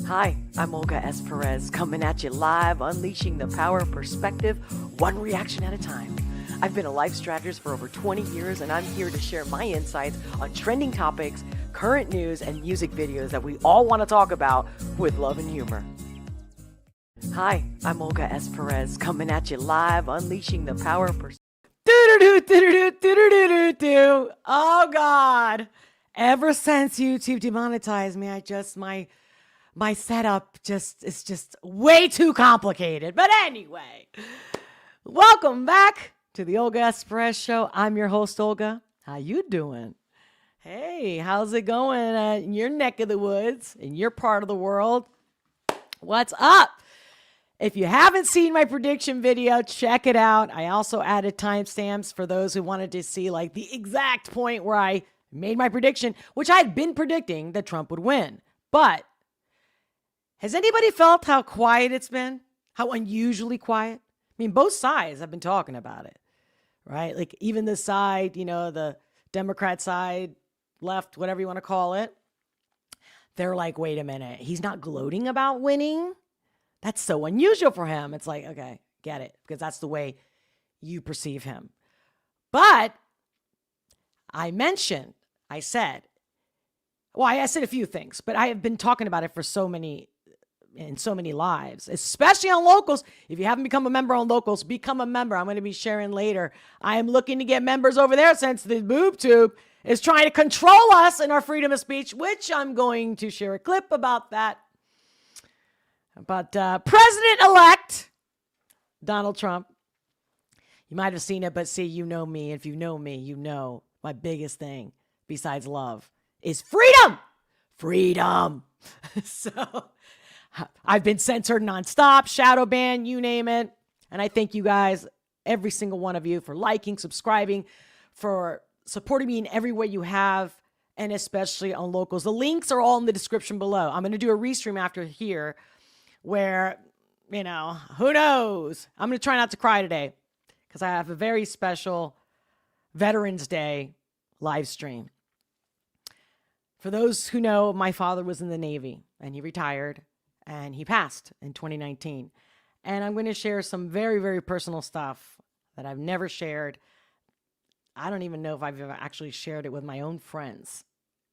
Hi, I'm Olga S. Pérez, coming at you live, unleashing the power of perspective, one reaction at a time. I've been a life strategist for over 20 years, and I'm here to share my insights on trending topics, current news, and music videos that we all want to talk about with love and humor. Hi, I'm Olga S. Pérez, coming at you live, unleashing the power of perspective. Oh God. Ever since YouTube demonetized me, my setup is just way too complicated. But anyway, welcome back to the Olga S. Pérez Show. I'm your host, Olga. How you doing? Hey, how's it going in your neck of the woods, in your part of the world? What's up? If you haven't seen my prediction video, check it out. I also added timestamps for those who wanted to see like the exact point where I made my prediction, which I had been predicting that Trump would win. But has anybody felt how quiet it's been? How unusually quiet? I mean, both sides have been talking about it, right? Like even the side, the Democrat side, left, whatever you want to call it. They're like, wait a minute, he's not gloating about winning? That's so unusual for him. It's like, okay, get it, because that's the way you perceive him. But I said a few things, but I have been talking about it for so many lives, especially on Locals. If you haven't become a member on Locals, become a member. I'm going to be sharing later. I am looking to get members over there since the boob tube is trying to control us in our freedom of speech, which I'm going to share a clip about that. But President-elect Donald Trump, you might have seen it, but see, you know me. If you know me, you know my biggest thing besides love is freedom. Freedom. So I've been censored nonstop, shadow banned, you name it. And I thank you guys, every single one of you, for liking, subscribing, for supporting me in every way you have, and especially on Locals. The links are all in the description below. I'm going to do a restream after here where, who knows? I'm going to try not to cry today because I have a very special Veterans Day live stream. For those who know, my father was in the Navy and he retired and he passed in 2019. And I'm going to share some very, very personal stuff that I've never shared. I don't even know if I've ever actually shared it with my own friends.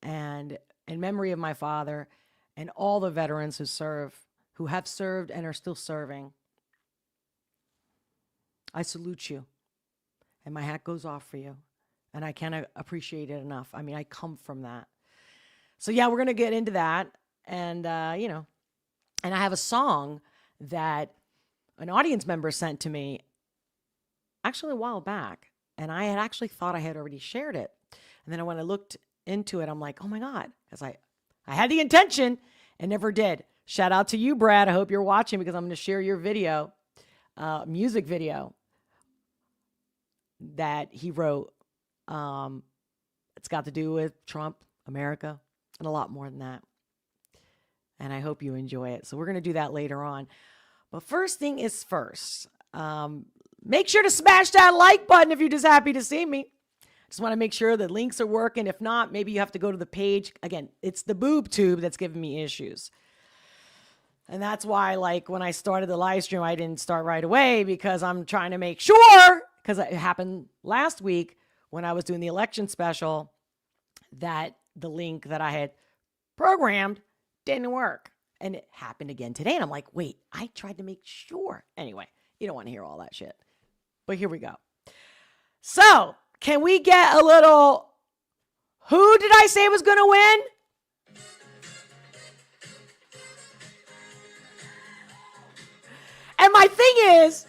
And in memory of my father and all the veterans who have served and are still serving, I salute you. And my hat goes off for you. And I can't appreciate it enough. I mean, I come from that. So yeah, we're going to get into that. And, and I have a song that an audience member sent to me actually a while back. And I had actually thought I had already shared it. And then when I looked into it, I'm like, oh my God, because I had the intention and never did. Shout out to you, Brad. I hope you're watching because I'm going to share your video, music video that he wrote. It's got to do with Trump, America, and a lot more than that. And I hope you enjoy it. So we're going to do that later on. But first thing is first. Make sure to smash that like button if you're just happy to see me. Just want to make sure the links are working. If not, maybe you have to go to the page. Again, it's the boob tube that's giving me issues. And that's why, like, when I started the live stream, I didn't start right away because I'm trying to make sure, because it happened last week when I was doing the election special, that the link that I had programmed didn't work. And it happened again today. And I'm like, wait, I tried to make sure. Anyway, you don't want to hear all that shit. But here we go. So, can we get a little, who did I say was going to win? And my thing is,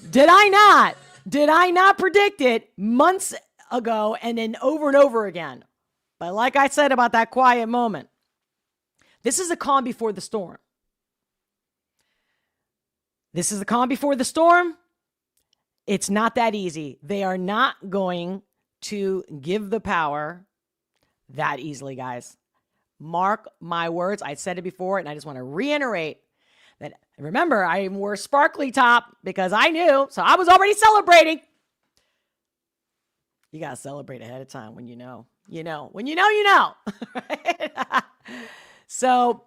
did I not predict it months ago and then over and over again? But like I said about that quiet moment, this is a calm before the storm. This is the calm before the storm. It's not that easy. They are not going to give the power that easily, guys. Mark my words. I said it before, and I just want to reiterate that. Remember, I wore a sparkly top because I knew, so I was already celebrating. You got to celebrate ahead of time when you know. When you know, you know. Right? So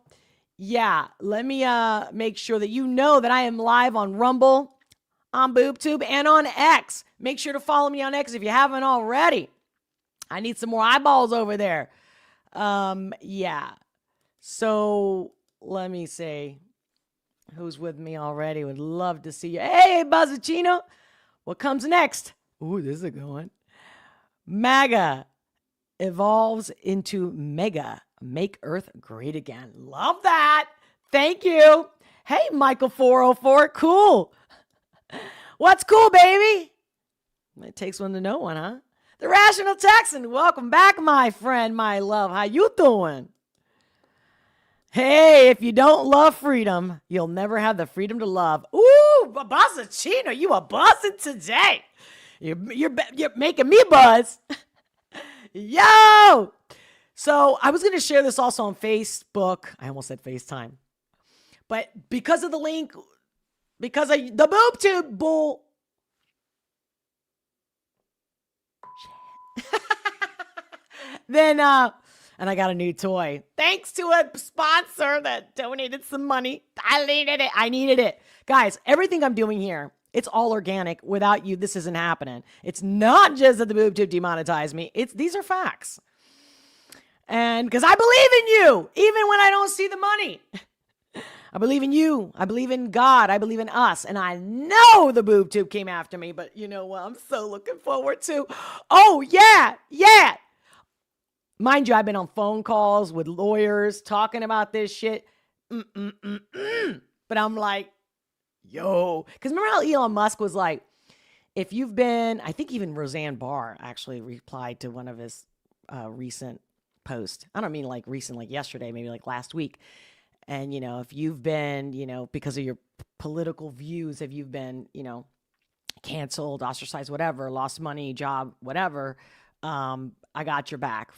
Yeah, let me make sure that you know that I am live on Rumble, on BoobTube, and on X. Make sure to follow me on X if you haven't already. I need some more eyeballs over there. Yeah. So let me see who's with me already. Would love to see you. Hey, Buzzacino. What comes next? Ooh, this is a good one. MAGA evolves into Mega. Make Earth great again. Love that. Thank you. Hey, Michael 404. Cool. What's cool, baby? It takes one to know one, huh? The Rational Texan. Welcome back, my friend, my love. How you doing? Hey, if you don't love freedom, you'll never have the freedom to love. Ooh, Buzzacino, you are buzzing today. You're making me buzz. Yo! So I was going to share this also on Facebook. I almost said FaceTime. But because of the link, because of the BoobTube bull. Then, and I got a new toy. Thanks to a sponsor that donated some money. I needed it. Guys, everything I'm doing here, it's all organic. Without you, this isn't happening. It's not just that the BoobTube demonetized me. These are facts. And because I believe in you, even when I don't see the money. I believe in you. I believe in God. I believe in us. And I know the BoobTube came after me, but you know what? I'm so looking forward to. Oh, yeah. Mind you, I've been on phone calls with lawyers talking about this shit. But I'm like, yo. Because remember how Elon Musk was like, if you've been, I think even Roseanne Barr actually replied to one of his recent posts. I don't mean like recent, like yesterday, maybe like last week. And, you know, if you've been, you know, because of your political views, if you've been, you know, canceled, ostracized, whatever, lost money, job, whatever, I got your back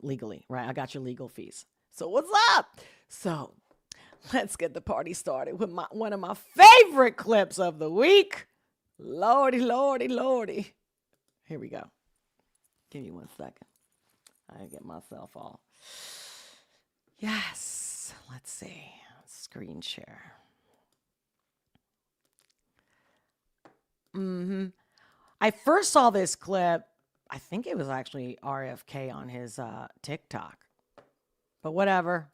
legally, right? I got your legal fees. So what's up? So let's get the party started with one of my favorite clips of the week. Lordy, lordy, lordy. Here we go. Give me 1 second. I get myself all. Yes. Let's see. Screen share. I first saw this clip. I think it was actually RFK on his TikTok. But whatever.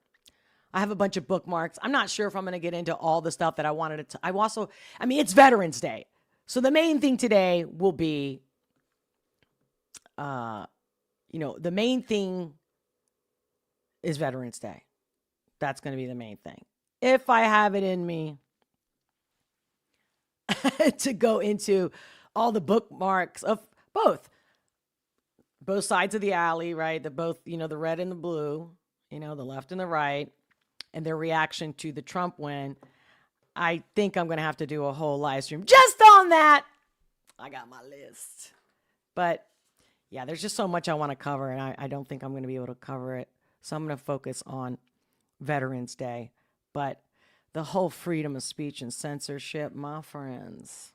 I have a bunch of bookmarks. I'm not sure if I'm going to get into all the stuff that I wanted to. I mean, it's Veterans Day. So the main thing today will be, the main thing is Veterans Day. That's going to be the main thing. If I have it in me to go into all the bookmarks of both sides of the alley, right? The red and the blue, the left and the right, and their reaction to the Trump win. I think I'm going to have to do a whole live stream just on that. I got my list. But yeah, there's just so much I want to cover, and I don't think I'm going to be able to cover it. So I'm going to focus on Veterans Day. But the whole freedom of speech and censorship, my friends.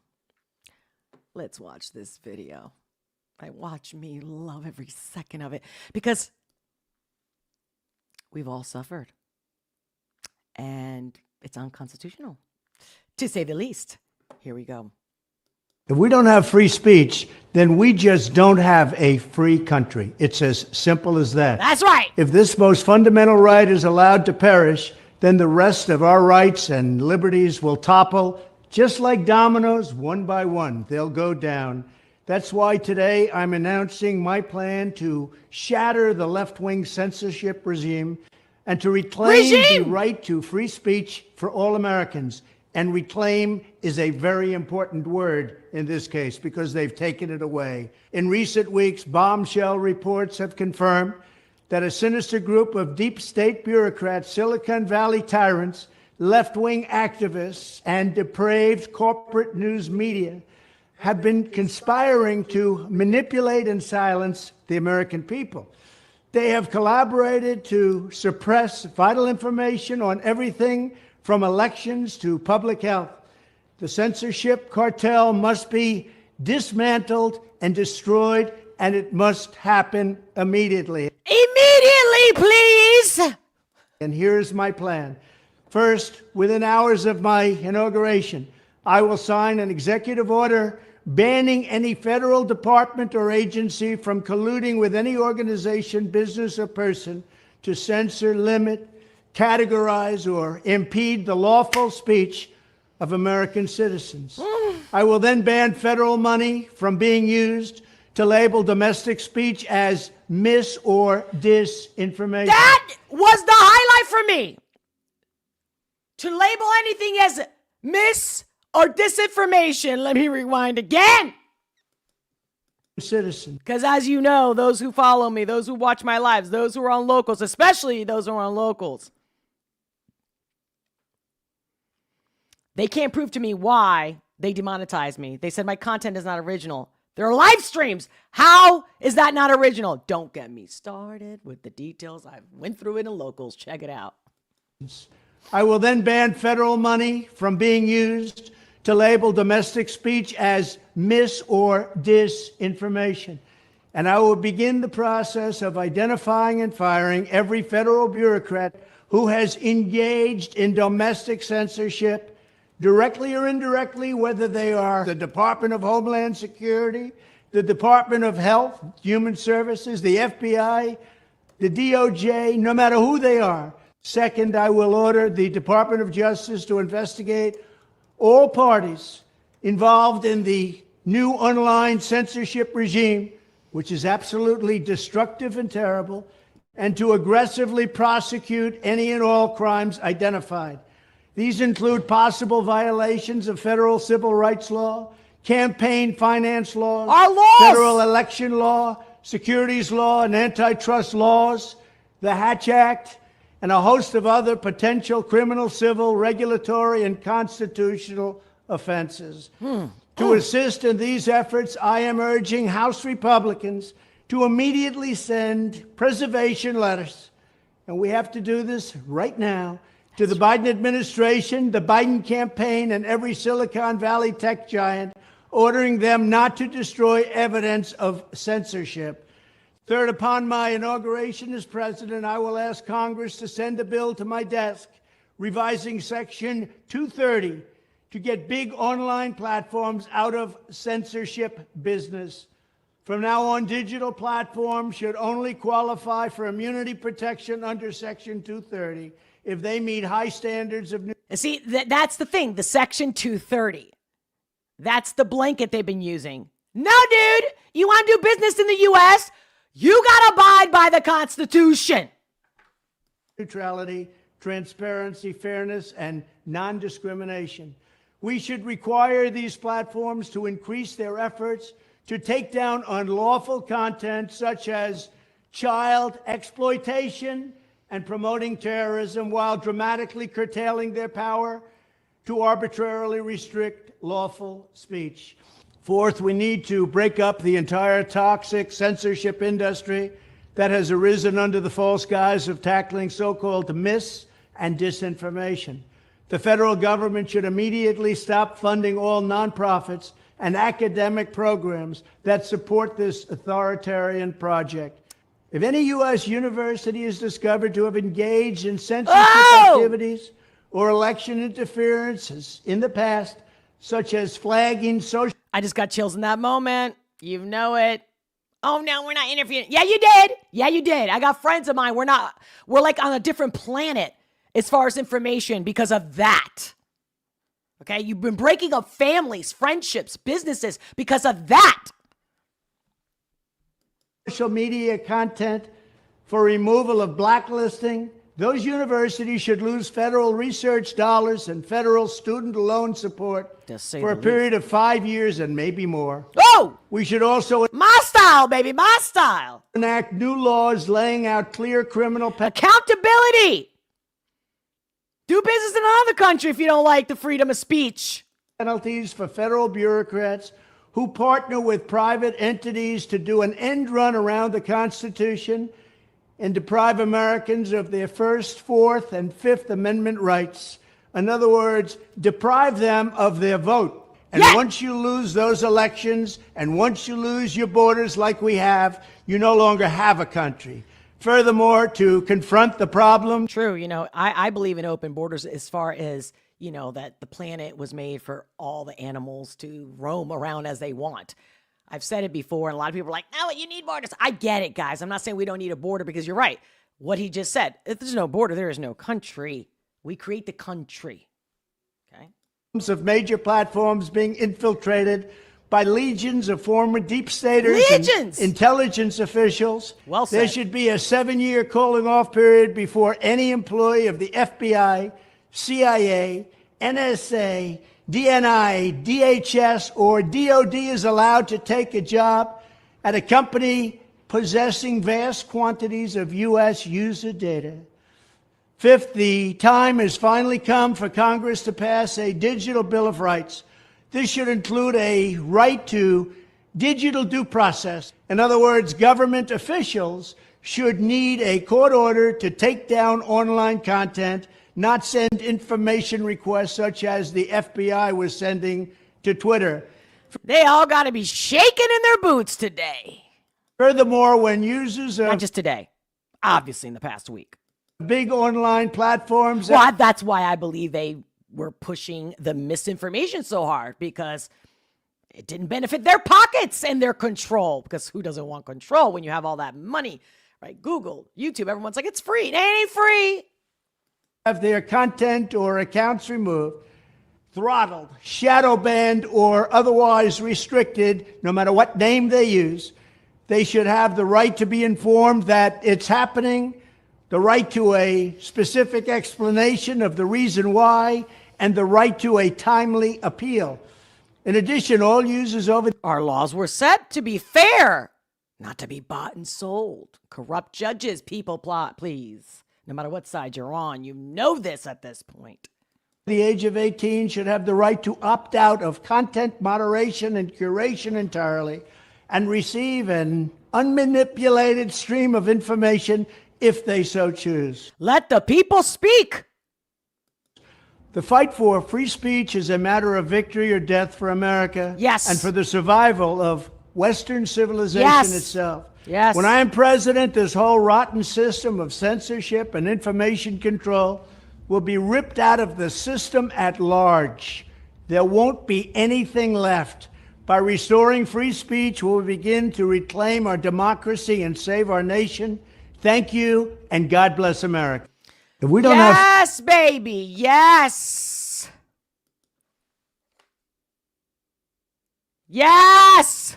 Let's watch this video. Watch me love every second of it, because we've all suffered. And it's unconstitutional, to say the least. Here we go. If we don't have free speech, then we just don't have a free country. It's as simple as that. That's right. If this most fundamental right is allowed to perish, then the rest of our rights and liberties will topple, just like dominoes, one by one. They'll go down. That's why today I'm announcing my plan to shatter the left-wing censorship regime and to reclaim the right to free speech for all Americans. And reclaim is a very important word in this case because they've taken it away. In recent weeks, bombshell reports have confirmed that a sinister group of deep state bureaucrats, Silicon Valley tyrants, left-wing activists, and depraved corporate news media have been conspiring to manipulate and silence the American people. They have collaborated to suppress vital information on everything from elections to public health. The censorship cartel must be dismantled and destroyed, and it must happen immediately. Immediately, please! And here's my plan. First, within hours of my inauguration, I will sign an executive order banning any federal department or agency from colluding with any organization, business, or person to censor, limit, categorize, or impede the lawful speech of American citizens. I will then ban federal money from being used to label domestic speech as mis or disinformation. That was the highlight for me. To label anything as mis or disinformation. Let me rewind again. Citizen. Because as you know, those who follow me, those who watch my lives, those who are on locals, especially those who are on locals, they can't prove to me why they demonetized me. They said my content is not original. There are live streams. How is that not original? Don't get me started with the details. I went through it in locals. Check it out. I will then ban federal money from being used to label domestic speech as mis or disinformation. And I will begin the process of identifying and firing every federal bureaucrat who has engaged in domestic censorship, directly or indirectly, whether they are the Department of Homeland Security, the Department of Health, Human Services, the FBI, the DOJ, no matter who they are. Second, I will order the Department of Justice to investigate all parties involved in the new online censorship regime, which is absolutely destructive and terrible, and to aggressively prosecute any and all crimes identified. These include possible violations of federal civil rights law, campaign finance laws, our laws, federal election law, securities law, and antitrust laws, the Hatch Act, and a host of other potential criminal, civil, regulatory, and constitutional offenses. To assist in these efforts, I am urging House Republicans to immediately send preservation letters, and we have to do this right now, to the Biden administration, the Biden campaign, and every Silicon Valley tech giant, ordering them not to destroy evidence of censorship. Third, upon my inauguration as president, I will ask Congress to send a bill to my desk revising Section 230 to get big online platforms out of censorship business. From now on, digital platforms should only qualify for immunity protection under Section 230 if they meet high standards of... And see, that's the thing, the Section 230. That's the blanket they've been using. No, dude, you want to do business in the U.S., you got to abide by the Constitution. Neutrality, transparency, fairness, and non-discrimination. We should require these platforms to increase their efforts to take down unlawful content such as child exploitation and promoting terrorism, while dramatically curtailing their power to arbitrarily restrict lawful speech. Fourth, we need to break up the entire toxic censorship industry that has arisen under the false guise of tackling so-called mis- and disinformation. The federal government should immediately stop funding all nonprofits and academic programs that support this authoritarian project. If any U.S. university is discovered to have engaged in censorship activities or election interferences in the past, such as flagging social... I just got chills in that moment. You know it. Oh, no, we're not interfering. Yeah, you did. Yeah, you did. I got friends of mine. We're like on a different planet as far as information because of that. Okay, you've been breaking up families, friendships, businesses because of that. Social media content for removal of blacklisting. Those universities should lose federal research dollars and federal student loan support for a period of 5 years and maybe more. Oh! We should also... My style, baby, my style. ...enact new laws laying out clear criminal... accountability! Do business in another country if you don't like the freedom of speech. ...penalties for federal bureaucrats who partner with private entities to do an end run around the Constitution and deprive Americans of their First, Fourth, and Fifth Amendment rights. In other words, deprive them of their vote. And once you lose those elections, and once you lose your borders like we have, you no longer have a country. Furthermore, to confront the problem, True. I believe in open borders as far as, that the planet was made for all the animals to roam around as they want. I've said it before, and a lot of people are like, no, you need borders. I get it, guys. I'm not saying we don't need a border because you're right. What he just said, if there's no border, there is no country. We create the country. Okay. of major platforms being infiltrated by legions of former deep staters Legions! and intelligence officials. Well said. There should be a 7-year cooling off period before any employee of the FBI, CIA, NSA, DNI, DHS, or DOD is allowed to take a job at a company possessing vast quantities of U.S. user data. Fifth, the time has finally come for Congress to pass a digital Bill of Rights. This should include a right to digital due process. In other words, government officials should need a court order to take down online content, not send information requests such as the FBI was sending to Twitter. They all got to be shaking in their boots today. Furthermore, when users Not of just today, obviously in the past week. big online platforms... Well, that's why I believe they were pushing the misinformation so hard, because it didn't benefit their pockets and their control, because who doesn't want control when you have all that money, right? Google, YouTube, everyone's like, it's free. It ain't free. Have their content or accounts removed, throttled, shadow banned, or otherwise restricted, no matter what name they use. They should have the right to be informed that it's happening, the right to a specific explanation of the reason why, and the right to a timely appeal. In addition, all users over... Our laws were set to be fair, not to be bought and sold. Corrupt judges, people plot, please. No matter what side you're on, you know this at this point. The age of 18 should have the right to opt out of content moderation and curation entirely and receive an unmanipulated stream of information if they so choose. Let the people speak. The fight for free speech is a matter of victory or death for America. Yes. And for the survival of Western civilization Yes. itself. Yes. When I am president, this whole rotten system of censorship and information control will be ripped out of the system at large. There won't be anything left. By restoring free speech, we'll begin to reclaim our democracy and save our nation. Thank you, and God bless America. If we don't have... Yes, baby. Yes. Yes.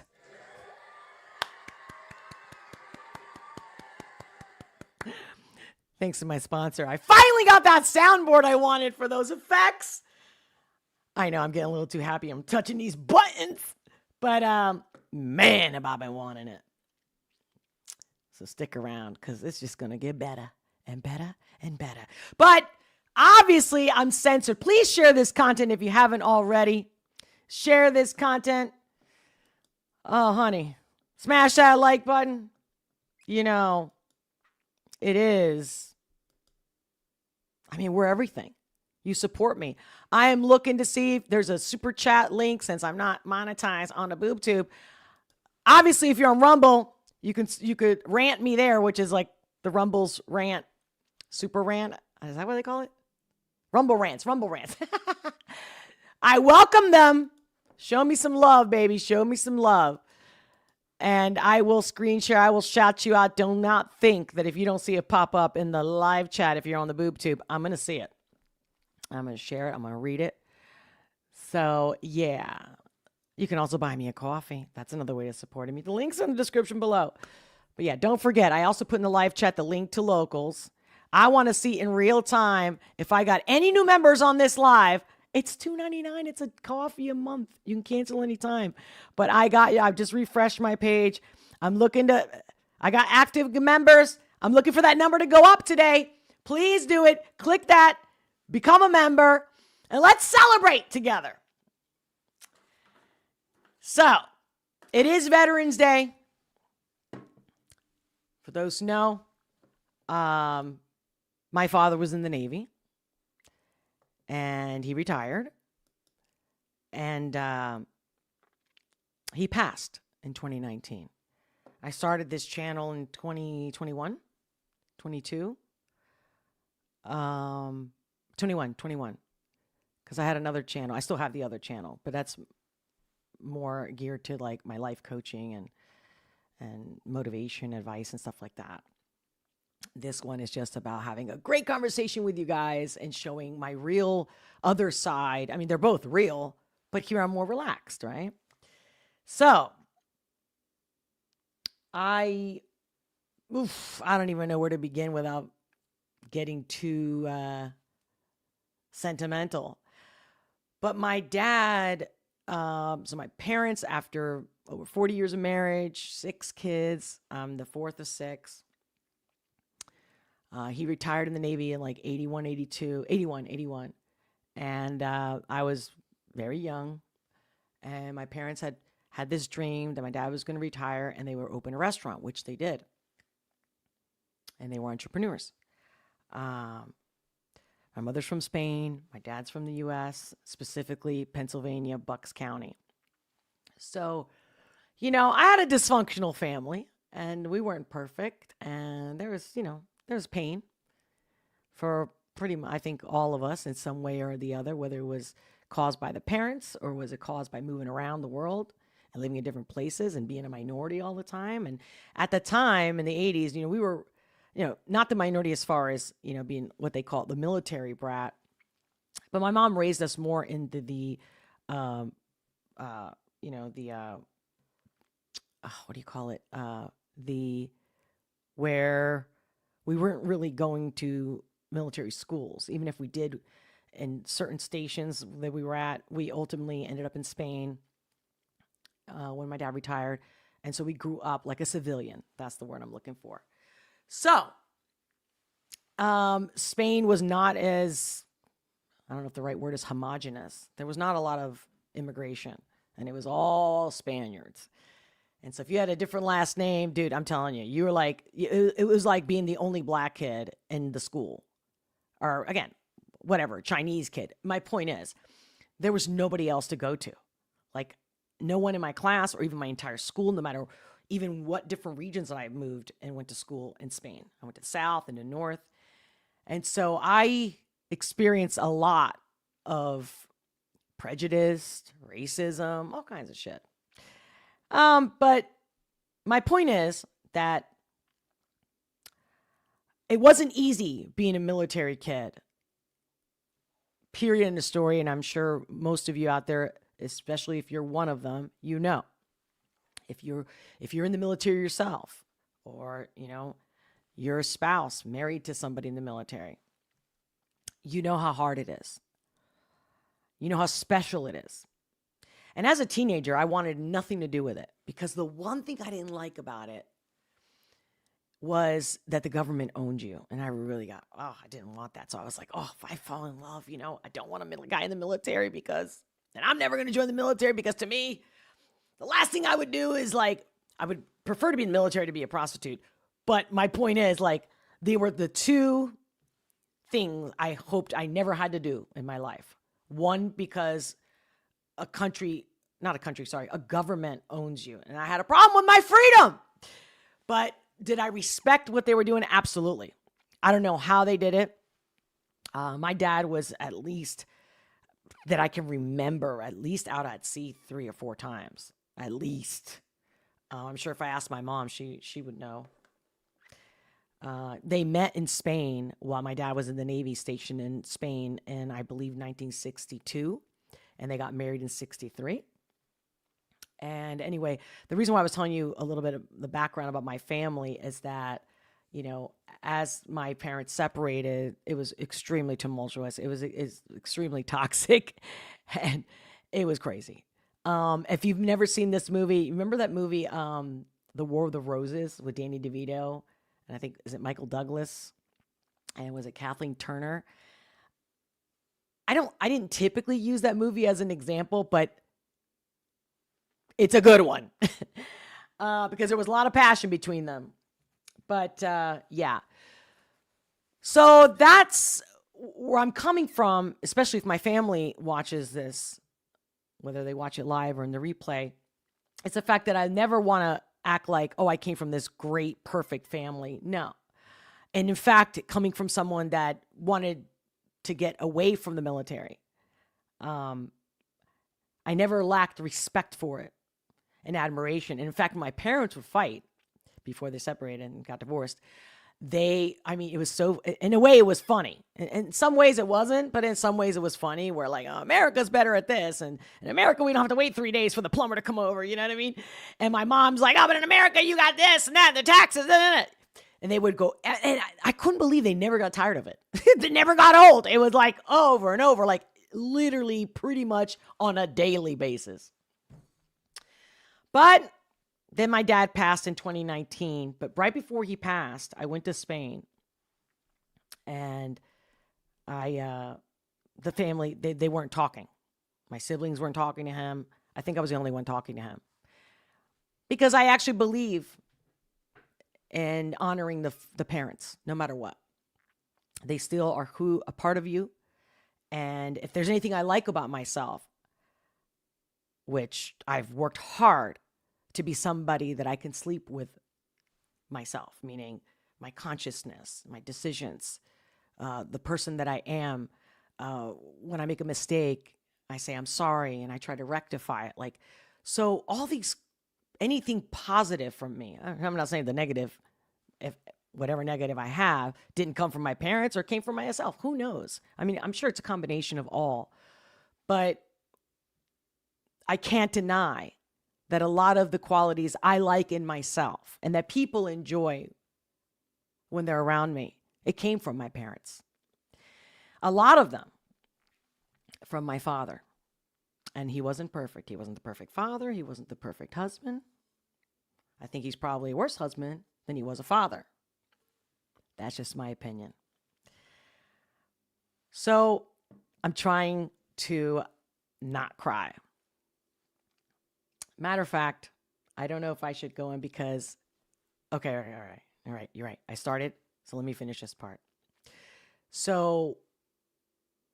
Thanks to my sponsor. I finally got that soundboard I wanted for those effects. I know I'm getting a little too happy. I'm touching these buttons. But, man, have I been wanting it. So stick around, because it's just going to get better and better and better. But obviously, I'm censored. Please share this content if you haven't already. Share this content. Oh, honey. Smash that like button. You know, it is. I mean, we're everything. You support me. I am looking to see if there's a super chat link, since I'm not monetized on the BoobTube. Obviously, if you're on Rumble, you could rant me there, which is like the Rumble's rant, super rant. Is that what they call it? Rumble rants. I welcome them. Show me some love, baby. Show me some love. And I will screen share. I will shout you out. Do not think that if you don't see it pop up in the live chat, if you're on the BoobTube, I'm going to see it. I'm going to share it. I'm going to read it. So, yeah. You can also buy me a coffee. That's another way of supporting me. The link's in the description below. But yeah, don't forget, I also put in the live chat the link to Locals. I want to see in real time if I got any new members on this live. It's $2.99. It's a coffee a month. You can cancel anytime. But I've just refreshed my page. I got active members. I'm looking for that number to go up today. Please do it. Click that. Become a member, and let's celebrate together. So, it is Veterans Day. For those who know, my father was in the Navy, and he retired, and he passed in 2019. I started this channel in 2021, 22, 21, because I had another channel. I still have the other channel, but that's more geared to like my life coaching and motivation advice and stuff like that. This one is just about having a great conversation with you guys and showing my real other side. I mean, they're both real, but here I'm more relaxed, right? So I don't even know where to begin without getting too sentimental. But my dad, so my parents, after over 40 years of marriage, 6 kids, I'm the fourth of 6. He retired in the Navy in like 81. And I was very young. And my parents had this dream that my dad was going to retire and they would open a restaurant, which they did. And they were entrepreneurs. My mother's from Spain. My dad's from the U.S., specifically Pennsylvania, Bucks County. So, you know, I had a dysfunctional family and we weren't perfect. And there was pain for pretty much, I think, all of us in some way or the other, whether it was caused by the parents or was it caused by moving around the world and living in different places and being a minority all the time. And at the time in the 80s, you know, we were, you know, not the minority as far as, you know, being what they call the military brat, but my mom raised us more into the, what do you call it? Where we weren't really going to military schools. Even if we did in certain stations that we were at, we ultimately ended up in Spain when my dad retired. And so we grew up like a civilian. That's the word I'm looking for. So Spain was not as, I don't know if the right word is homogenous. There was not a lot of immigration and it was all Spaniards. And so if you had a different last name, dude, I'm telling you, you were like, it was like being the only black kid in the school. Or again, whatever, Chinese kid. My point is, there was nobody else to go to. Like, no one in my class or even my entire school, no matter even what different regions that I moved and went to school in Spain. I went to the south and the north. And so I experienced a lot of prejudice, racism, all kinds of shit. But my point is that it wasn't easy being a military kid. Period in the story. And I'm sure most of you out there, especially if you're one of them, you know, if you're in the military yourself, or, you know, you're a spouse married to somebody in the military, you know how hard it is. You know how special it is. And as a teenager, I wanted nothing to do with it because the one thing I didn't like about it was that the government owned you. And I really I didn't want that. So I was like, if I fall in love, you know, I don't want a guy in the military and I'm never going to join the military because to me, the last thing I would do is like, I would prefer to be in the military to be a prostitute. But my point is like, they were the two things I hoped I never had to do in my life. One, because a government owns you. And I had a problem with my freedom. But did I respect what they were doing? Absolutely. I don't know how they did it. My dad was, at least that I can remember, at least out at sea 3 or 4 times. At least. I'm sure if I asked my mom, she would know. They met in Spain while my dad was in the Navy station in Spain in, I believe, 1962. And they got married in 63. And anyway, the reason why I was telling you a little bit of the background about my family is that, you know, as my parents separated, it was extremely tumultuous. It was extremely toxic and it was crazy. If you've never seen this movie, remember that movie, The War of the Roses with Danny DeVito? And I think, is it Michael Douglas? And was it Kathleen Turner? I didn't typically use that movie as an example, but it's a good one because there was a lot of passion between them. But yeah. So that's where I'm coming from, especially if my family watches this, whether they watch it live or in the replay. It's the fact that I never want to act like, I came from this great, perfect family. No. And in fact, coming from someone that wanted to get away from the military, I never lacked respect for it and admiration. And in fact, my parents would fight before they separated and got divorced. It was so, in a way it was funny. In some ways it wasn't, but in some ways it was funny. Where like, oh, America's better at this. And in America, we don't have to wait 3 days for the plumber to come over. You know what I mean? And my mom's like, oh, but in America, you got this and that, and the taxes. And they would go, and I couldn't believe they never got tired of it. They never got old. It was like over and over, like literally pretty much on a daily basis. But then my dad passed in 2019. But right before he passed, I went to Spain. And the family, they weren't talking. My siblings weren't talking to him. I think I was the only one talking to him. Because I actually believe in honoring the parents, no matter what. They still are a part of you. And if there's anything I like about myself, which I've worked hard to be somebody that I can sleep with myself, meaning my consciousness, my decisions, the person that I am. When I make a mistake, I say, I'm sorry, and I try to rectify it. So all anything positive from me, I'm not saying the negative, if whatever negative I have didn't come from my parents or came from myself, who knows? I mean, I'm sure it's a combination of all, but I can't deny that a lot of the qualities I like in myself and that people enjoy when they're around me, it came from my parents. A lot of them from my father. And he wasn't perfect. He wasn't the perfect father. He wasn't the perfect husband. I think he's probably a worse husband than he was a father. That's just my opinion. So I'm trying to not cry. Matter of fact, I don't know if I should go in because, okay, all right, you're right. I started, so let me finish this part. So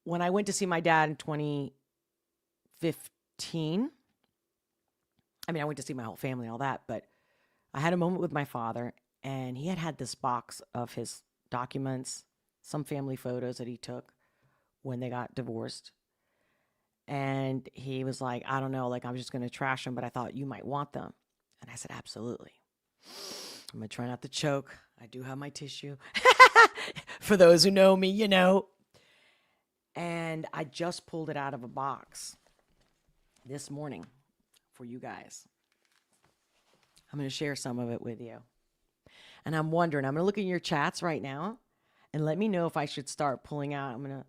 when I went to see my dad in 2015, I went to see my whole family and all that, but I had a moment with my father, and he had this box of his documents, some family photos that he took when they got divorced. And he was like, I don't know, I'm just going to trash them, but I thought you might want them. And I said, absolutely. I'm going to try not to choke. I do have my tissue. For those who know me, you know. And I just pulled it out of a box this morning for you guys. I'm going to share some of it with you. And I'm wondering, I'm going to look in your chats right now and let me know if I should start pulling out. I'm going to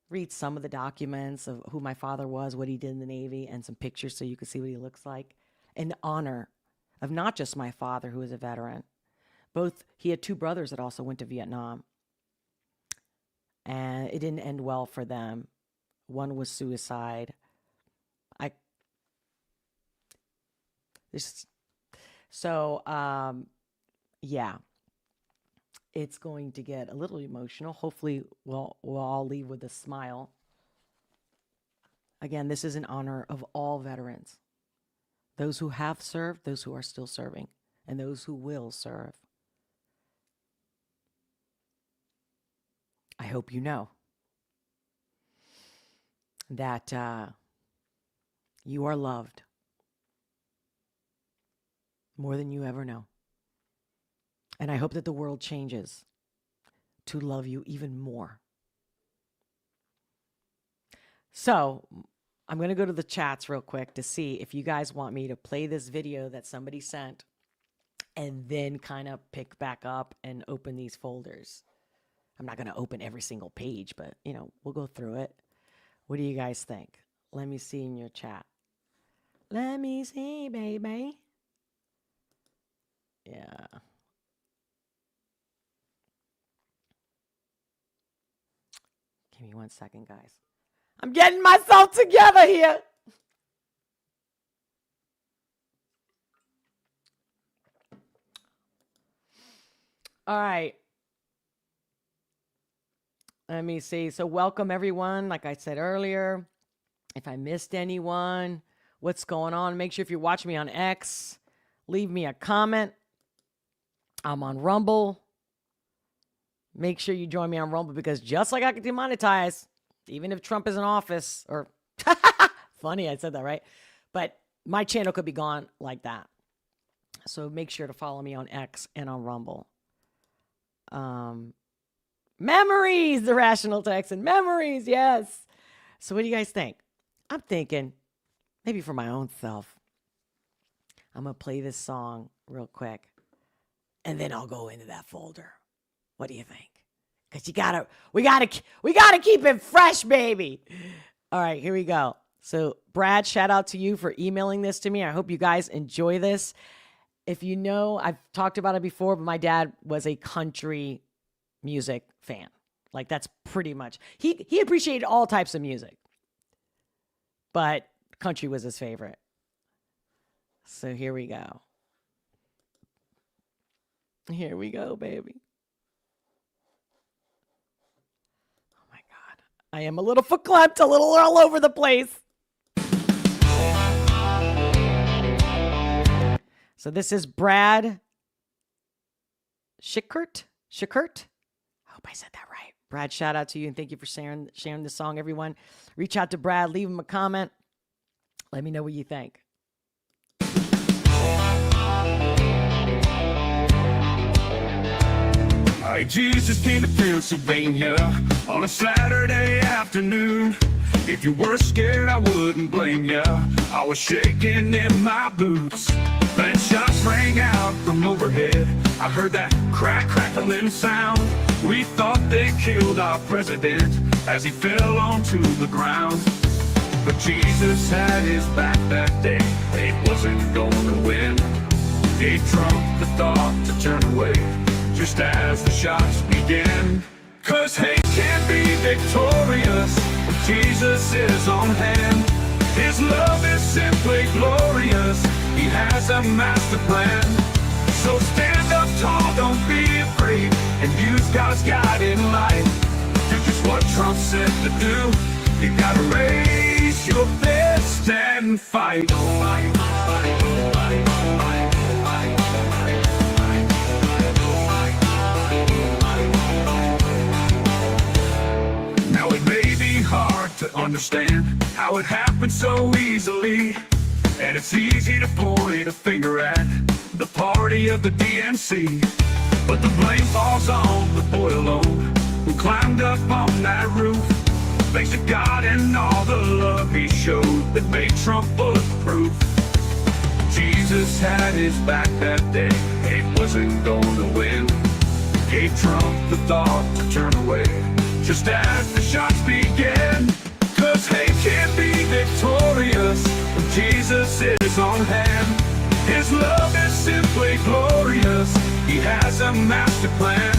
read some of the documents of who my father was, what he did in the Navy, and some pictures so you can see what he looks like, in honor of not just my father, who is a veteran. He had two brothers that also went to Vietnam. And it didn't end well for them. One was suicide. Yeah, it's going to get a little emotional. Hopefully we'll all leave with a smile. Again, this is in honor of all veterans. Those who have served, those who are still serving, and those who will serve. I hope you know that you are loved more than you ever know. And I hope that the world changes to love you even more. So I'm going to go to the chats real quick to see if you guys want me to play this video that somebody sent and then kind of pick back up and open these folders. I'm not going to open every single page, but, we'll go through it. What do you guys think? Let me see in your chat. Let me see, baby. Yeah. Give me 1 second, guys. I'm getting myself together here. All right. Let me see. So welcome, everyone. Like I said earlier, if I missed anyone, what's going on? Make sure if you're watching me on X, leave me a comment. I'm on Rumble. make sure you join me on Rumble, because just like I can demonetize, even if Trump is in office, or funny, I said that, right? But my channel could be gone like that. So make sure to follow me on X and on Rumble. Memories, the Rational Texan. Memories, yes. So what do you guys think? I'm thinking, maybe for my own self, I'm going to play this song real quick, and then I'll go into that folder. What do you think? Because we gotta keep it fresh, baby. All right, here we go. So Brad, shout out to you for emailing this to me. I hope you guys enjoy this. If you know, I've talked about it before, but my dad was a country music fan. Like, that's pretty much, he appreciated all types of music, but country was his favorite. So here we go. Here we go, baby. Oh my God. I am a little verklempt, a little all over the place. So this is Brad Schickert. I hope I said that right. Brad, shout out to you, and thank you for sharing the song, everyone. Reach out to Brad, leave him a comment. Let me know what you think. I Jesus came to Pennsylvania on a Saturday afternoon. If you were scared, I wouldn't blame ya. I was shaking in my boots. Then shots rang out from overhead. I heard that crackling sound. We thought they killed our president as he fell onto the ground. But Jesus had his back that day. He wasn't going to win. Gave Trump the thought to turn away just as the shots began. 'Cause hate can't be victorious when Jesus is on hand. His love is simply glorious. He has a master plan. So stand up tall, don't be afraid, and use God's guiding light. Do just what Trump said to do. You gotta raise your fist and fight. Now it may be hard to understand how it happened so easily, and it's easy to point a finger at the party of the DNC. But the blame falls on the boy alone who climbed up on that roof. Thanks to God and all the love he showed that made Trump bulletproof. Jesus had his back that day. He wasn't going to win. Gave Trump the thought to turn away just as the shots began. 'Cause hate can't be victorious when Jesus is on hand. His love is simply glorious. He has a master plan.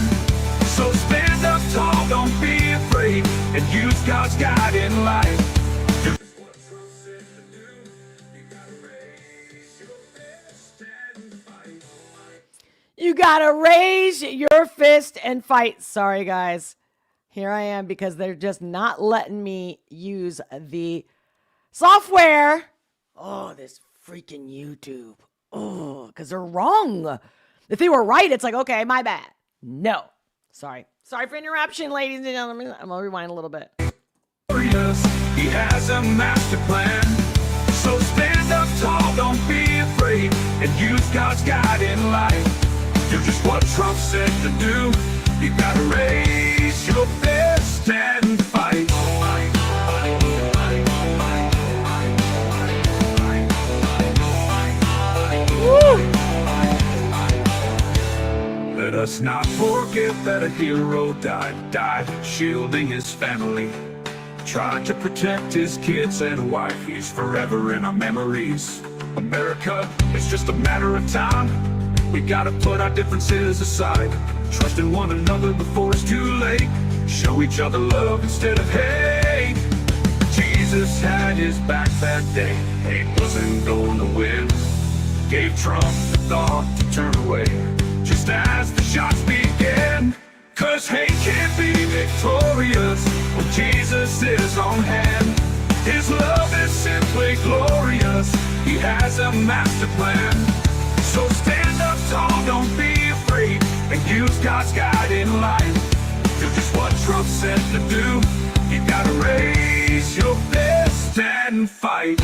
So stand up tall, don't be afraid, and use God's guiding light. Do what Trump said to do. You gotta raise your fist and fight. You gotta raise your fist and fight. Sorry, guys. Here I am because they're just not letting me use the software. Oh, this freaking YouTube. Oh, because they're wrong. If they were right, it's like, okay, my bad. No. Sorry for interruption, ladies and gentlemen. I'm gonna rewind a little bit. He has a master plan. So stand up tall, don't be afraid, and use God's guiding light. Do just what Trump said to do. You gotta raise your fist and fight. Woo! Let us not forget that a hero died shielding his family, trying to protect his kids and wife. He's forever in our memories. America, it's just a matter of time. We gotta put our differences aside, trust in one another before it's too late. Show each other love instead of hate. Jesus had his back that day. He wasn't going to win. Gave Trump the thought to turn away just as the shots began. 'Cause hate can't be victorious when Jesus is on hand. His love is simply glorious. He has a master plan. So stand up tall, don't be afraid, and use God's guiding light. Trump said to do. You gotta raise your fist and fight.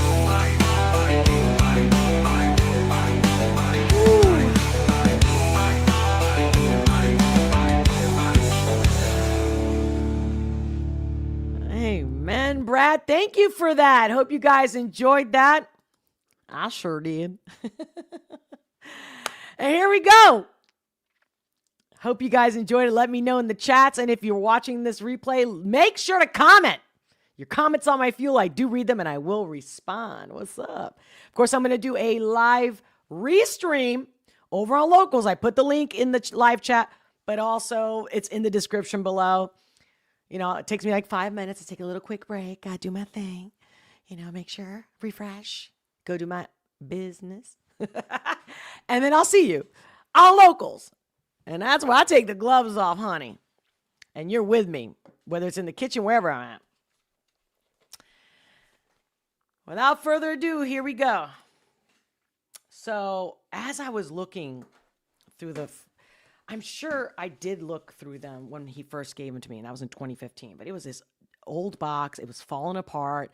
Amen, Brad. Thank you for that. Hope you guys enjoyed that. I sure did. And here we go. Hope you guys enjoyed it. Let me know in the chats. And if you're watching this replay, make sure to comment. Your comments on my fuel, I do read them and I will respond. What's up? Of course, I'm going to do a live restream over on Locals. I put the link in the live chat, but also it's in the description below. You know, it takes me like 5 minutes to take a little quick break. I do my thing. You know, make sure, refresh, go do my business. And then I'll see you on Locals. And that's where I take the gloves off, honey. And you're with me, whether it's in the kitchen, wherever I'm at. Without further ado, here we go. So as I was looking through I'm sure I did look through them when he first gave them to me, and that was in 2015. But it was this old box. It was falling apart.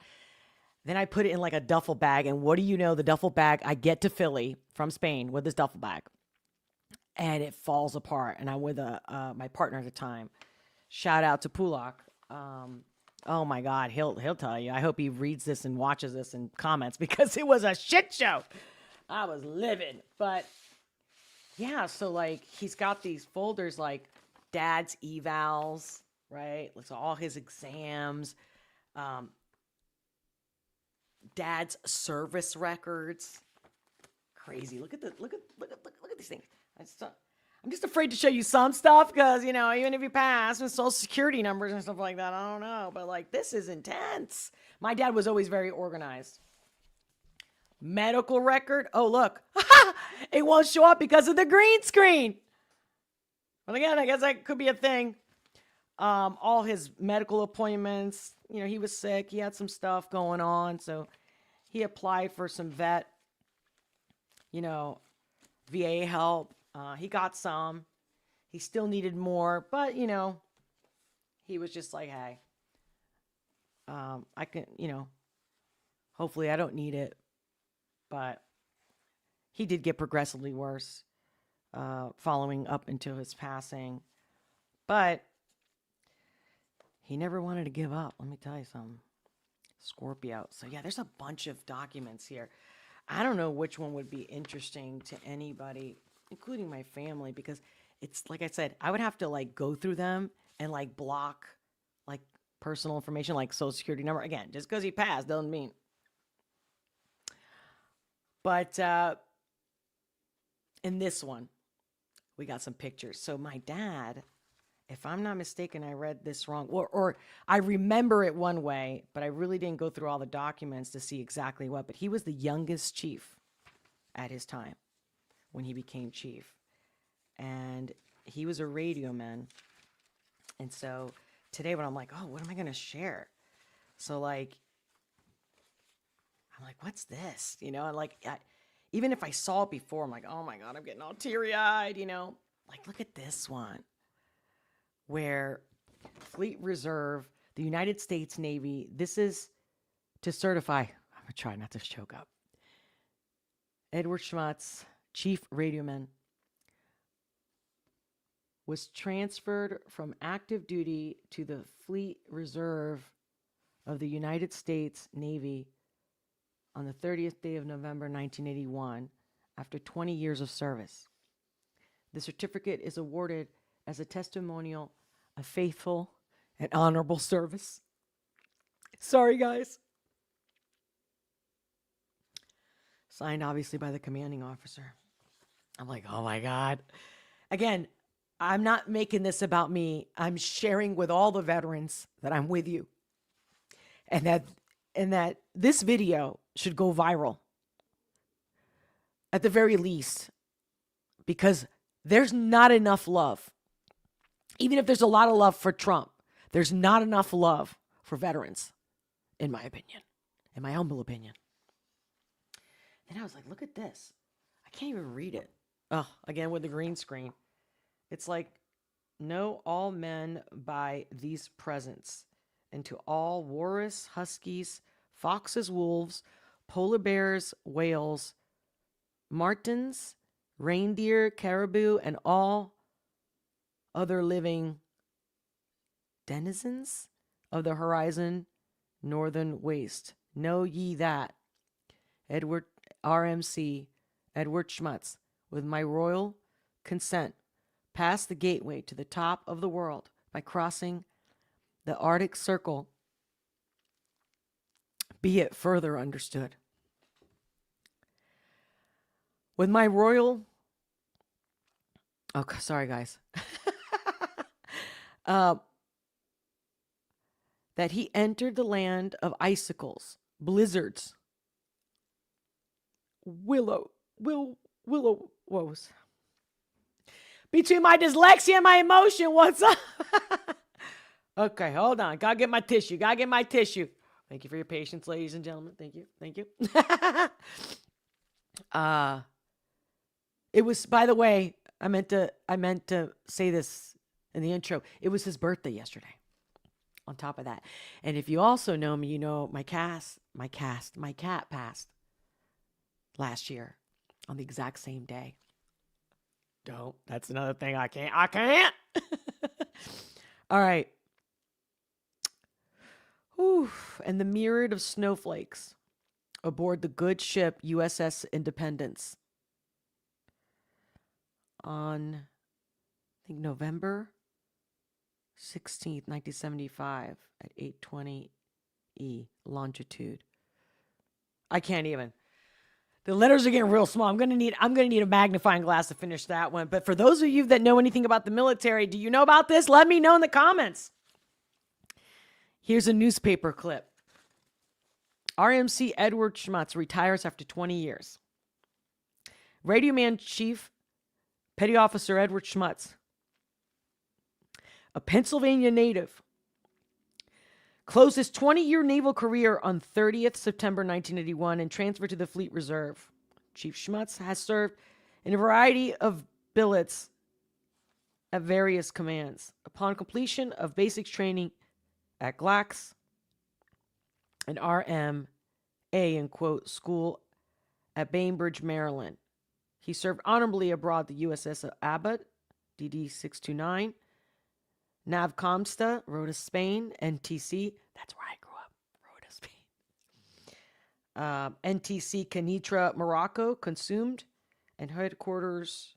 Then I put it in like a duffel bag, and what do you know? The duffel bag, I get to Philly from Spain with this duffel bag, and it falls apart. And I'm with my partner at the time. Shout out to Pulak. Oh my God, he'll tell you. I hope he reads this and watches this and comments because it was a shit show. I was livid, but yeah. So like he's got these folders like Dad's evals, right? So all his exams, Dad's service records. Crazy. Look at these things. I'm just afraid to show you some stuff because, you know, even if you pass with social security numbers and stuff like that, I don't know. But like, this is intense. My dad was always very organized. Medical record. Oh, look, it won't show up because of the green screen. But again, I guess that could be a thing. All his medical appointments, you know, he was sick. He had some stuff going on. So he applied for some vet, you know, VA help. He got some. He still needed more, but, you know, he was just like, hey, I can, you know, hopefully I don't need it. But he did get progressively worse following up until his passing. But he never wanted to give up. Let me tell you something. Scorpio. So, yeah, there's a bunch of documents here. I don't know which one would be interesting to anybody, including my family, because it's like I said, I would have to like go through them and like block like personal information like social security number. Again, just because he passed doesn't mean. But in this one, we got some pictures. So my dad, if I'm not mistaken, I read this wrong, or I remember it one way, but I really didn't go through all the documents to see exactly what. But he was the youngest chief at his time when he became chief. And he was a radio man. And so today when I'm like, oh, what am I going to share? So like, I'm like, what's this? You know, and like, even if I saw it before, I'm like, oh my God, I'm getting all teary-eyed, you know? Like, look at this one. Where Fleet Reserve, the United States Navy, this is to certify, I'm going to try not to choke up. Edward Schmutz, Chief Radioman, was transferred from active duty to the Fleet Reserve of the United States Navy on the 30th day of November, 1981, after 20 years of service. The certificate is awarded as a testimonial of faithful and honorable service. Sorry, guys. Signed, obviously, by the commanding officer. I'm like, oh my God. Again, I'm not making this about me. I'm sharing with all the veterans that I'm with you. And that this video should go viral. At the very least. Because there's not enough love. Even if there's a lot of love for Trump, there's not enough love for veterans, in my opinion. In my humble opinion. And I was like, look at this. I can't even read it. Oh, again with the green screen. It's like know all men by these presents, and to all walrus, huskies, foxes, wolves, polar bears, whales, martens, reindeer, caribou, and all other living denizens of the horizon northern waste. Know ye that Edward RMC Edward Schmutz, with my royal consent, passed the gateway to the top of the world by crossing the Arctic Circle. Be it further understood. With my royal... Oh, sorry, guys. That he entered the land of icicles, blizzards, willow woes. Between my dyslexia and my emotion, what's up? Okay, hold on. Gotta get my tissue. Thank you for your patience, ladies and gentlemen. Thank you. It was, by the way, I meant to say this in the intro. It was his birthday yesterday. On top of that, and if you also know me, you know my cat passed last year on the exact same day. That's another thing I can't. All right. Whew. And the myriad of snowflakes aboard the good ship USS Independence on, I think, November 16th, 1975 at 8:20 E longitude. I can't even. The letters are getting real small. I'm gonna need a magnifying glass to finish that one. But for those of you that know anything about the military, do you know about this? Let me know in the comments. Here's a newspaper clip. RMC Edward Schmutz retires after 20 years. Radio Man Chief Petty Officer Edward Schmutz, a Pennsylvania native, closed his 20-year naval career on 30th September 1981 and transferred to the Fleet Reserve. Chief Schmutz has served in a variety of billets at various commands. Upon completion of basics training at Glax and RMA, in quote, school at Bainbridge, Maryland, he served honorably abroad the USS Abbott, DD 629, Navcomsta, Rota, Spain, NTC, that's where I grew up, Rota, Spain. NTC Kenitra, Morocco, consumed, and headquarters,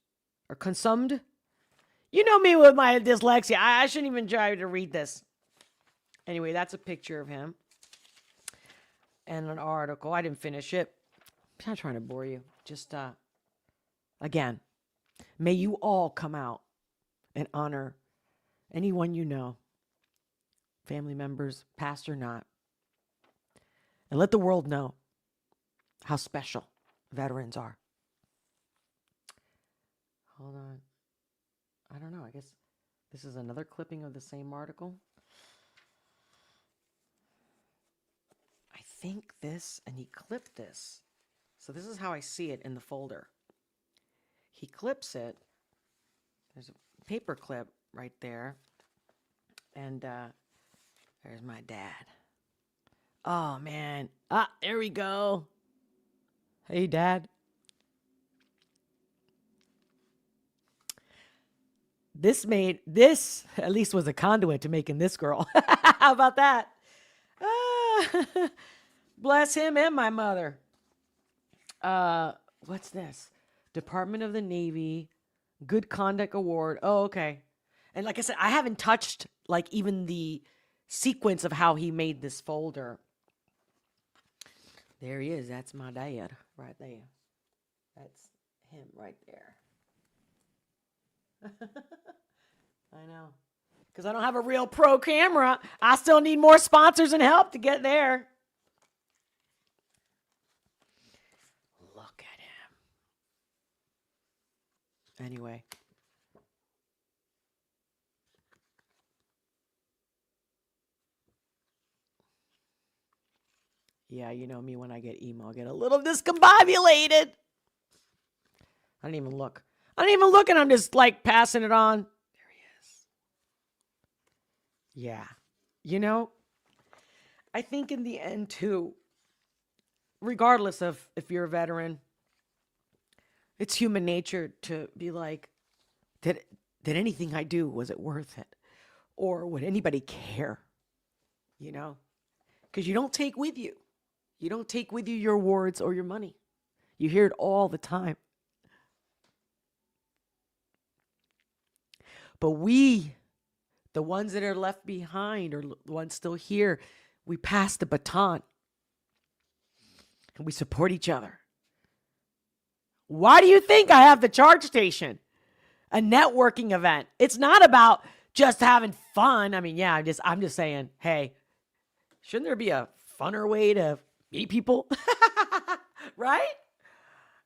or consumed. You know me with my dyslexia. I shouldn't even try to read this. Anyway, that's a picture of him. And an article. I didn't finish it. I'm not trying to bore you. Just, again, may you all come out and honor anyone you know, family members, past or not, and let the world know how special veterans are. Hold on. I don't know. I guess this is another clipping of the same article. I think this, and he clipped this. So this is how I see it in the folder. He clips it. There's a paper clip right there. And there's my dad. Oh, man. There we go. Hey, Dad. This at least was a conduit to making this girl. How about that? Bless him and my mother. What's this? Department of the Navy Good Conduct Award. Oh, okay. And like I said, I haven't touched like even the sequence of how he made this folder. There he is. That's my dad right there. That's him right there. I know. Because I don't have a real pro camera. I still need more sponsors and help to get there. Look at him. Anyway. Yeah, you know me when I get emo. I get a little discombobulated. I didn't even look. And I'm just like passing it on. There he is. Yeah. I think in the end, too, regardless of if you're a veteran, it's human nature to be like, did anything I do, was it worth it? Or would anybody care? Because you don't take with you. You don't take with you your awards or your money. You hear it all the time. But we, the ones that are left behind or the ones still here, we pass the baton and we support each other. Why do you think I have the charge station? A networking event. It's not about just having fun. I mean, yeah, I'm just saying, hey, shouldn't there be a funner way to meet people? Right?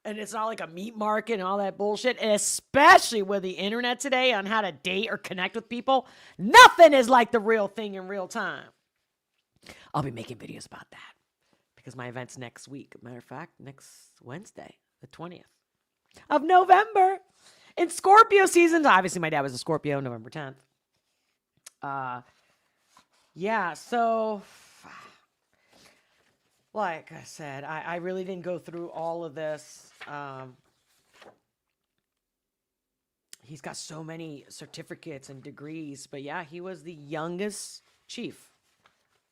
And it's not like a meat market and all that bullshit. And especially with the internet today on how to date or connect with people, nothing is like the real thing in real time. I'll be making videos about that because my event's next week. Matter of fact, next Wednesday, the 20th of November. In Scorpio seasons, obviously my dad was a Scorpio, November 10th. Yeah, so like I said, I really didn't go through all of this. He's got so many certificates and degrees, but yeah, he was the youngest chief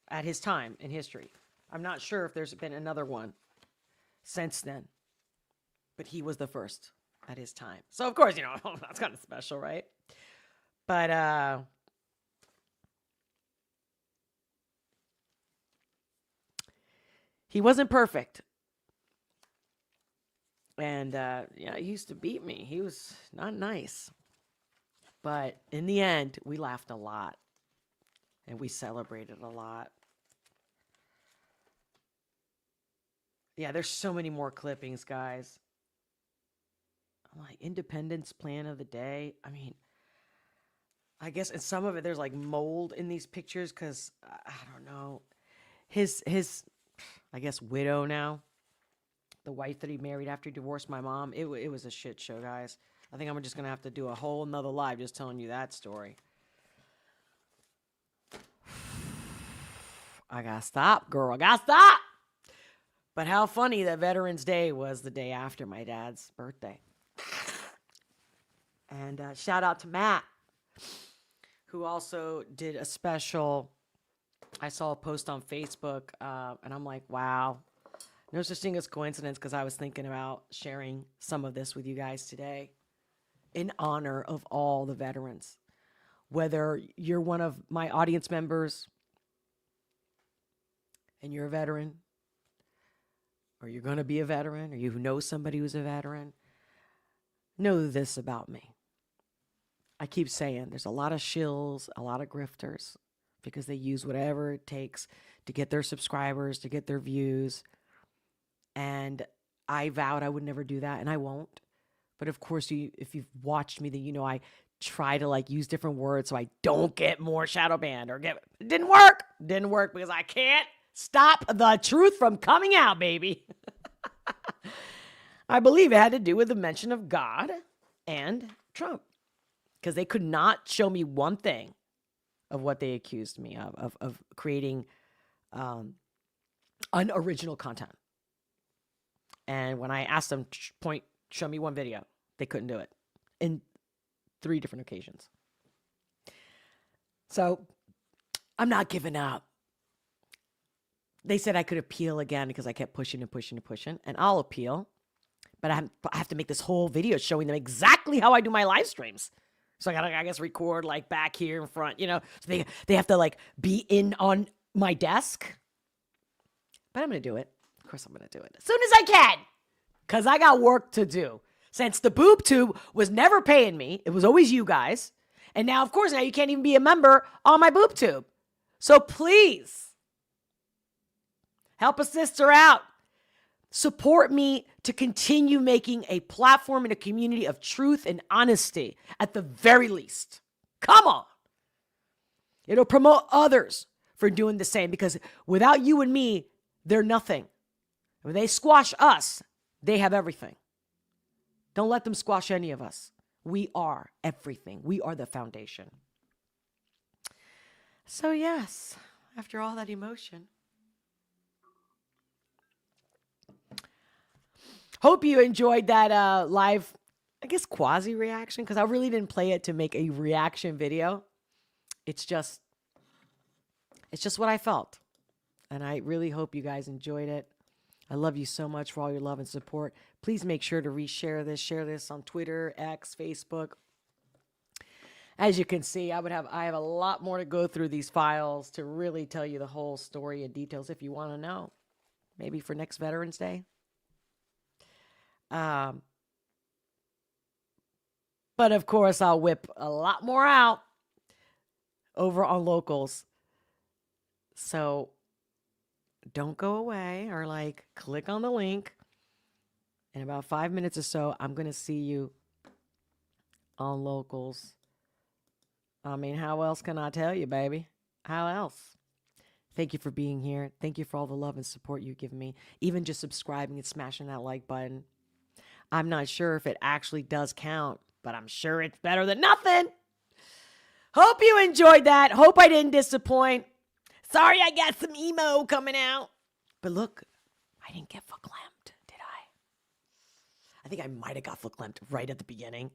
at his time in history. I'm not sure if there's been another one since then, but he was the first at his time. So of course, that's kind of special, right? But he wasn't perfect. And he used to beat me. He was not nice. But in the end, we laughed a lot. And we celebrated a lot. Yeah, there's so many more clippings, guys. I'm like, Independence Plan of the Day. I mean, I guess in some of it, there's like mold in these pictures because, I don't know, his, I guess, widow now, the wife that he married after he divorced my mom, it was a shit show, guys. I think I'm just going to have to do a whole nother live just telling you that story. I got to stop, girl. I got to stop. But how funny that Veterans Day was the day after my dad's birthday. And shout out to Matt, who also did a special. I saw a post on Facebook, and I'm like, wow. No such thing as coincidence, because I was thinking about sharing some of this with you guys today in honor of all the veterans. Whether you're one of my audience members and you're a veteran, or you're going to be a veteran, or you know somebody who's a veteran, know this about me. I keep saying there's a lot of shills, a lot of grifters, because they use whatever it takes to get their subscribers, to get their views. And I vowed I would never do that, and I won't. But of course, if you've watched me, then I try to use different words so I don't get more shadow banned or it didn't work. Didn't work because I can't stop the truth from coming out, baby. I believe it had to do with the mention of God and Trump, because they could not show me one thing of what they accused me of creating unoriginal content. And when I asked them, show me one video, they couldn't do it in 3 different occasions. So I'm not giving up. They said I could appeal again because I kept pushing and pushing and pushing, and I'll appeal. But I have to make this whole video showing them exactly how I do my live streams. So I gotta, I guess, record back here in front, So they have to be in on my desk. But I'm gonna do it. Of course I'm gonna do it as soon as I can, because I got work to do. Since the boob tube was never paying me, it was always you guys. And now, of course, now you can't even be a member on my boob tube. So please, help a sister out. Support me to continue making a platform and a community of truth and honesty at the very least. Come on. It'll promote others for doing the same, because without you and me, they're nothing. When they squash us, they have everything. Don't let them squash any of us. We are everything. We are the foundation. So, yes, after all that emotion, hope you enjoyed that live, I guess, quasi reaction, because I really didn't play it to make a reaction video. It's just what I felt. And I really hope you guys enjoyed it. I love you so much for all your love and support. Please make sure to reshare this, share this on Twitter, X, Facebook. As you can see, I have a lot more to go through these files to really tell you the whole story and details if you want to know. Maybe for next Veterans Day. But of course, I'll whip a lot more out over on Locals. So don't go away, or like click on the link. In about 5 minutes or so, I'm going to see you on Locals. I mean, how else can I tell you, baby? How else? Thank you for being here. Thank you for all the love and support you give me. Even just subscribing and smashing that like button. I'm not sure if it actually does count, but I'm sure it's better than nothing. Hope you enjoyed that. Hope I didn't disappoint. Sorry I got some emo coming out. But look, I didn't get verklempt, did I? I think I might have got verklempt right at the beginning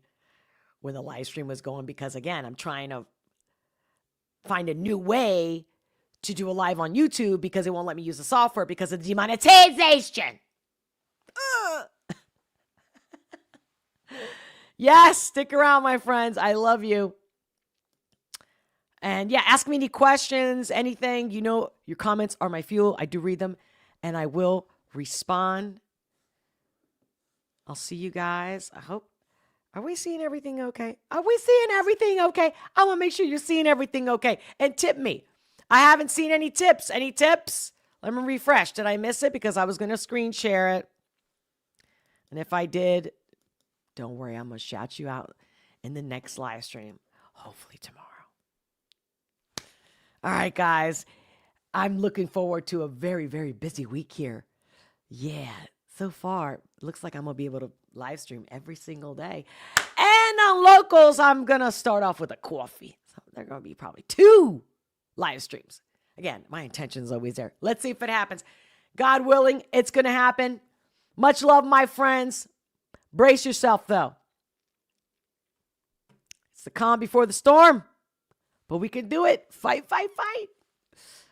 when the live stream was going, because again, I'm trying to find a new way to do a live on YouTube because it won't let me use the software because of demonetization. Yes, stick around, my friends. I love you. And yeah, ask me any questions, anything. You know, your comments are my fuel. I do read them, and I will respond. I'll see you guys. I hope. Are we seeing everything okay? Are we seeing everything okay? I want to make sure you're seeing everything okay. And tip me. I haven't seen any tips. Any tips? Let me refresh. Did I miss it? Because I was going to screen share it. And if I did, don't worry. I'm going to shout you out in the next live stream. Hopefully tomorrow. All right, guys. I'm looking forward to a very, very busy week here. Yeah. So far, it looks like I'm going to be able to live stream every single day. And on Locals, I'm going to start off with a coffee. So there are going to be probably 2 live streams. Again, my intention is always there. Let's see if it happens. God willing, it's going to happen. Much love, my friends. Brace yourself, though. It's the calm before the storm. But we can do it. Fight, fight, fight.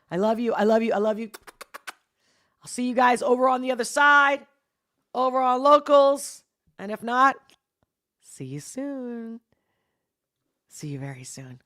I love you. I love you. I love you. I'll see you guys over on the other side. Over on Locals. And if not, see you soon. See you very soon.